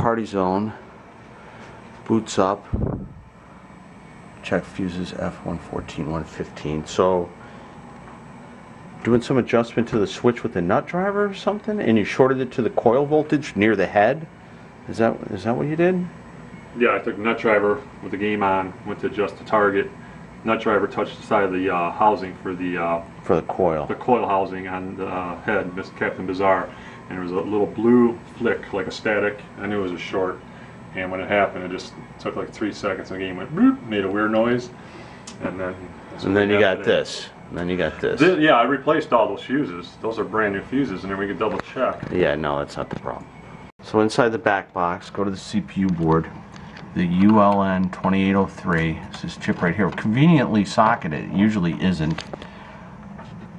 Party Zone. Boots up. Check fuses F114, 115. So, doing some adjustment to the switch with the nut driver or something, and you shorted it to the coil voltage near the head. Is that what you did? Yeah, I took the nut driver with the game on, went to adjust the target. Nut driver touched the side of the housing for the coil. The coil housing on the head, Captain Bizarre, and there was a little blue flick, like a static. I knew it was a short, and when it happened, it just took like 3 seconds. And the game went boop, made a weird noise, and then you got this. And then you got this. Yeah, I replaced all those fuses. Those are brand new fuses, and then we could double check. Yeah, no, that's not the problem. So inside the back box, go to the CPU board. The ULN 2803, it's this chip right here, conveniently socketed. It usually isn't.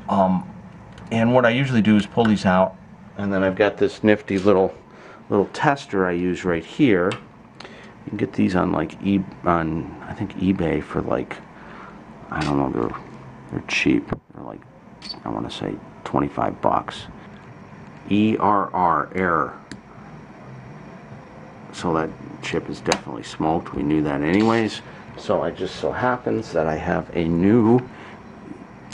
And what I usually do is pull these out, and then I've got this nifty little tester I use right here. You can get these on like I think eBay for like, I don't know, they're cheap. They're like, I want to say 25 bucks. error. So that chip is definitely smoked. We knew that anyways. So it just so happens that I have a new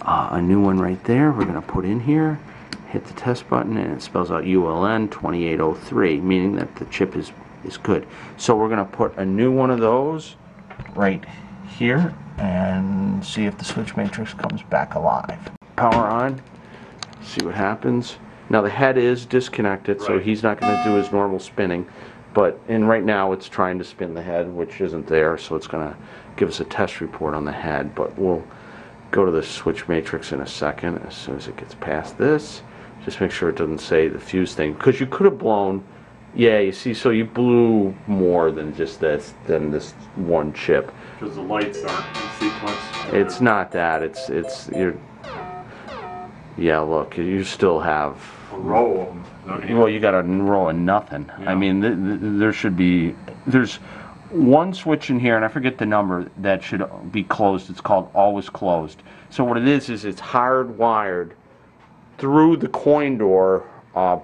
one right there. We're gonna put in here, hit the test button, and it spells out ULN 2803, meaning that the chip is good. So we're gonna put a new one of those right here and see if the switch matrix comes back alive. Power on, see what happens. Now the head is disconnected, right, so he's not gonna do his normal spinning. But right now it's trying to spin the head, which isn't there, so it's going to give us a test report on the head. But we'll go to the switch matrix in a second as soon as it gets past this. Just make sure it doesn't say the fuse thing, because you could have blown. Yeah, you see, so you blew more than just this one chip. Because the lights aren't in sequence. It's not that. You're. Yeah, look, you still have a row of them. Well, you got a row of nothing. Yeah. I mean, there's one switch in here, and I forget the number, that should be closed. It's called always closed. So what it is it's hardwired through the coin door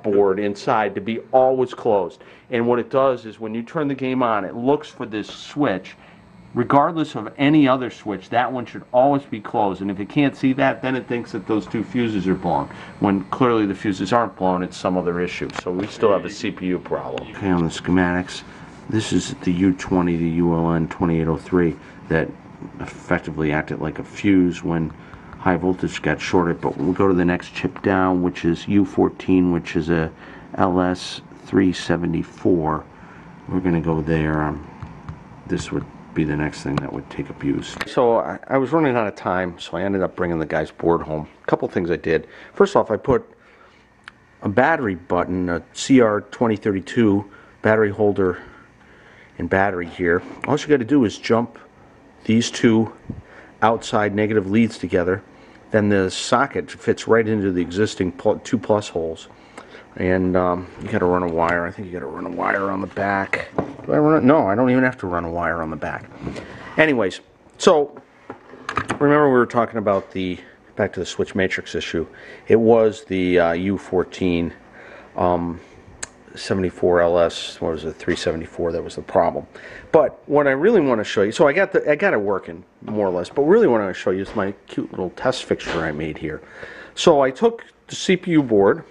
board inside to be always closed. And what it does is when you turn the game on, it looks for this switch. Regardless of any other switch, that one should always be closed. And if it can't see that, then it thinks that those two fuses are blown. When clearly the fuses aren't blown, it's some other issue. So we still have a CPU problem. Okay, on the schematics, this is the U20, the ULN 2803, that effectively acted like a fuse when high voltage got shorted. But we'll go to the next chip down, which is U14, which is a LS374. We're going to go there. This would be the next thing that would take abuse. So I was running out of time, so I ended up bringing the guy's board home. A couple things I did. First off, I put a battery button, a CR2032 battery holder and battery here. All you got to do is jump these two outside negative leads together. Then the socket fits right into the existing 2 plus holes. And you got to run a wire. I think you got to run a wire on the back. Do I run it? No, I don't even have to run a wire on the back. Anyways, so remember we were talking about back to the switch matrix issue. It was the U14 74 LS. What was it? 374. That was the problem. But what I really want to show you. So I got it working more or less. But really what I want to show you is my cute little test fixture I made here. So I took the CPU board.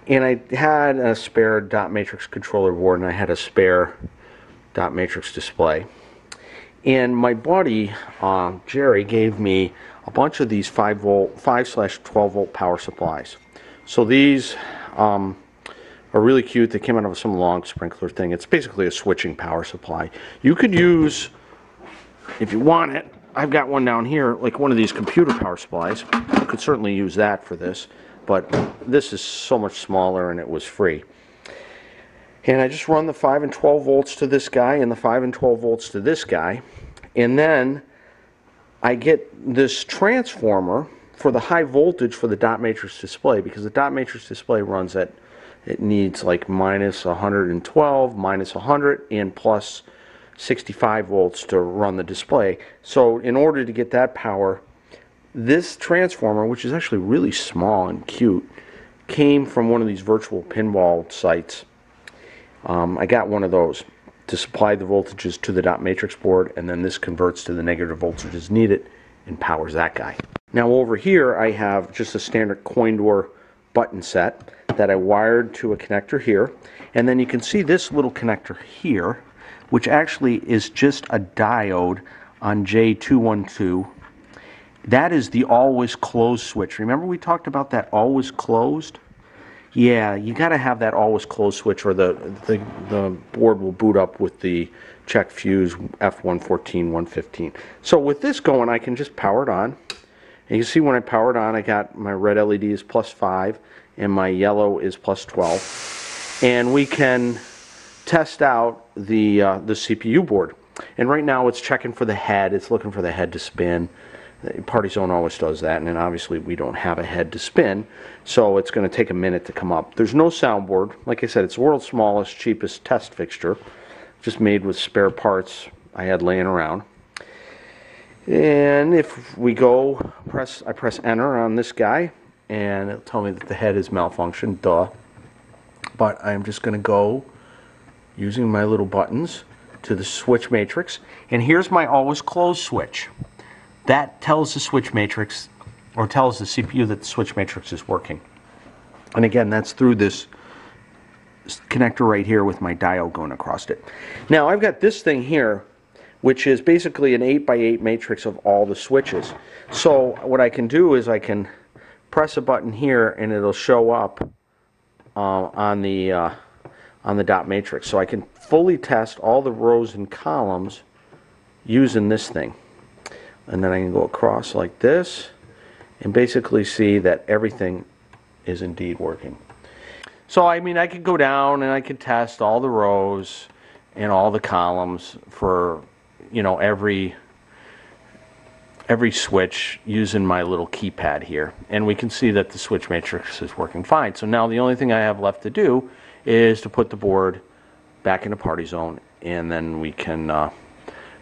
And I had a spare dot matrix controller board, and I had a spare dot matrix display. And my buddy Jerry gave me a bunch of these 5/12 volt power supplies. So these are really cute. They came out of some long sprinkler thing. It's basically a switching power supply. You could use, if you want it, I've got one down here, like one of these computer power supplies. You could certainly use that for this. But this is so much smaller, and it was free. And I just run the 5 and 12 volts to this guy and the 5 and 12 volts to this guy. And then I get this transformer for the high voltage for the dot matrix display, because the dot matrix display runs at, it needs like minus 112, minus 100, and plus 65 volts to run the display. So in order to get that power, this transformer, which is actually really small and cute, came from one of these virtual pinball sites. I got one of those to supply the voltages to the dot matrix board, and then this converts to the negative voltages needed and powers that guy. Now over here I have just a standard coin door button set that I wired to a connector here, and then you can see this little connector here, which actually is just a diode on J212. That is the always closed switch. Remember we talked about that always closed? Yeah, you got to have that always closed switch, or the board will boot up with the check fuse F114, 115. So with this going, I can just power it on. And you can see when I power it on, I got my red LED is +5 and my yellow is +12. And we can test out the CPU board. And right now it's checking for the head. It's looking for the head to spin. Party Zone always does that, and then obviously we don't have a head to spin, so it's going to take a minute to come up. There's no soundboard. Like I said, it's the world's smallest, cheapest test fixture, just made with spare parts I had laying around. And if we go, I press enter on this guy, and it'll tell me that the head is malfunctioned, duh. But I'm just going to go using my little buttons to the switch matrix, and here's my always closed switch. That tells the switch matrix, or tells the CPU that the switch matrix is working. And again, that's through this connector right here with my diode going across it. Now I've got this thing here, which is basically an 8x8 matrix of all the switches. So what I can do is I can press a button here and it'll show up on the dot matrix. So I can fully test all the rows and columns using this thing. And then I can go across like this and basically see that everything is indeed working. So I mean, I could go down and I could test all the rows and all the columns for, you know, every switch using my little keypad here, and we can see that the switch matrix is working fine. So now the only thing I have left to do is to put the board back into Party Zone, and then we can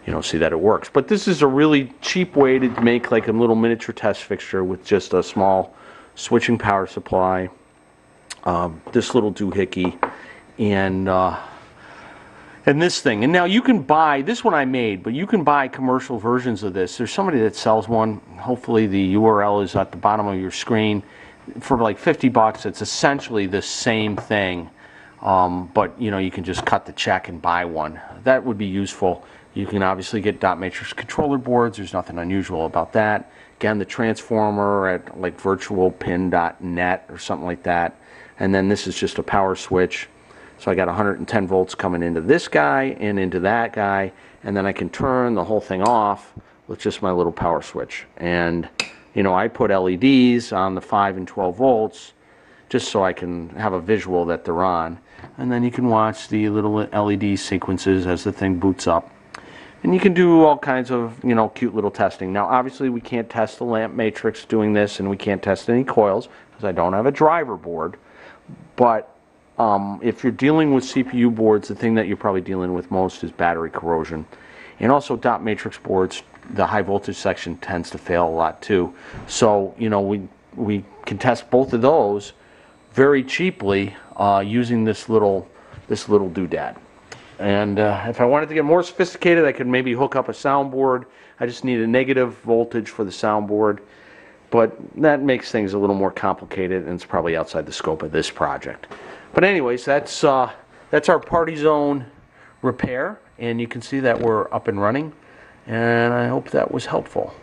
you know, see that it works. But this is a really cheap way to make like a little miniature test fixture with just a small switching power supply, this little doohickey, and this thing. And now you can buy, this one I made, but you can buy commercial versions of this. There's somebody that sells one. Hopefully the URL is at the bottom of your screen. For like 50 bucks, it's essentially the same thing. But you know, you can just cut the check and buy one. That would be useful. You can obviously get dot matrix controller boards. There's nothing unusual about that. Again, the transformer at like virtualpin.net or something like that. And then this is just a power switch. So I got 110 volts coming into this guy and into that guy. And then I can turn the whole thing off with just my little power switch. And you know, I put LEDs on the 5 and 12 volts just so I can have a visual that they're on. And then you can watch the little LED sequences as the thing boots up. And you can do all kinds of, you know, cute little testing. Now obviously we can't test the lamp matrix doing this, and we can't test any coils because I don't have a driver board. But if you're dealing with CPU boards, the thing that you're probably dealing with most is battery corrosion. And also dot matrix boards, the high voltage section tends to fail a lot too. So, you know, we can test both of those very cheaply using this little doodad. And if I wanted to get more sophisticated, I could maybe hook up a soundboard. I just need a negative voltage for the soundboard. But that makes things a little more complicated, and it's probably outside the scope of this project. But anyways, that's our Party Zone repair, and you can see that we're up and running. And I hope that was helpful.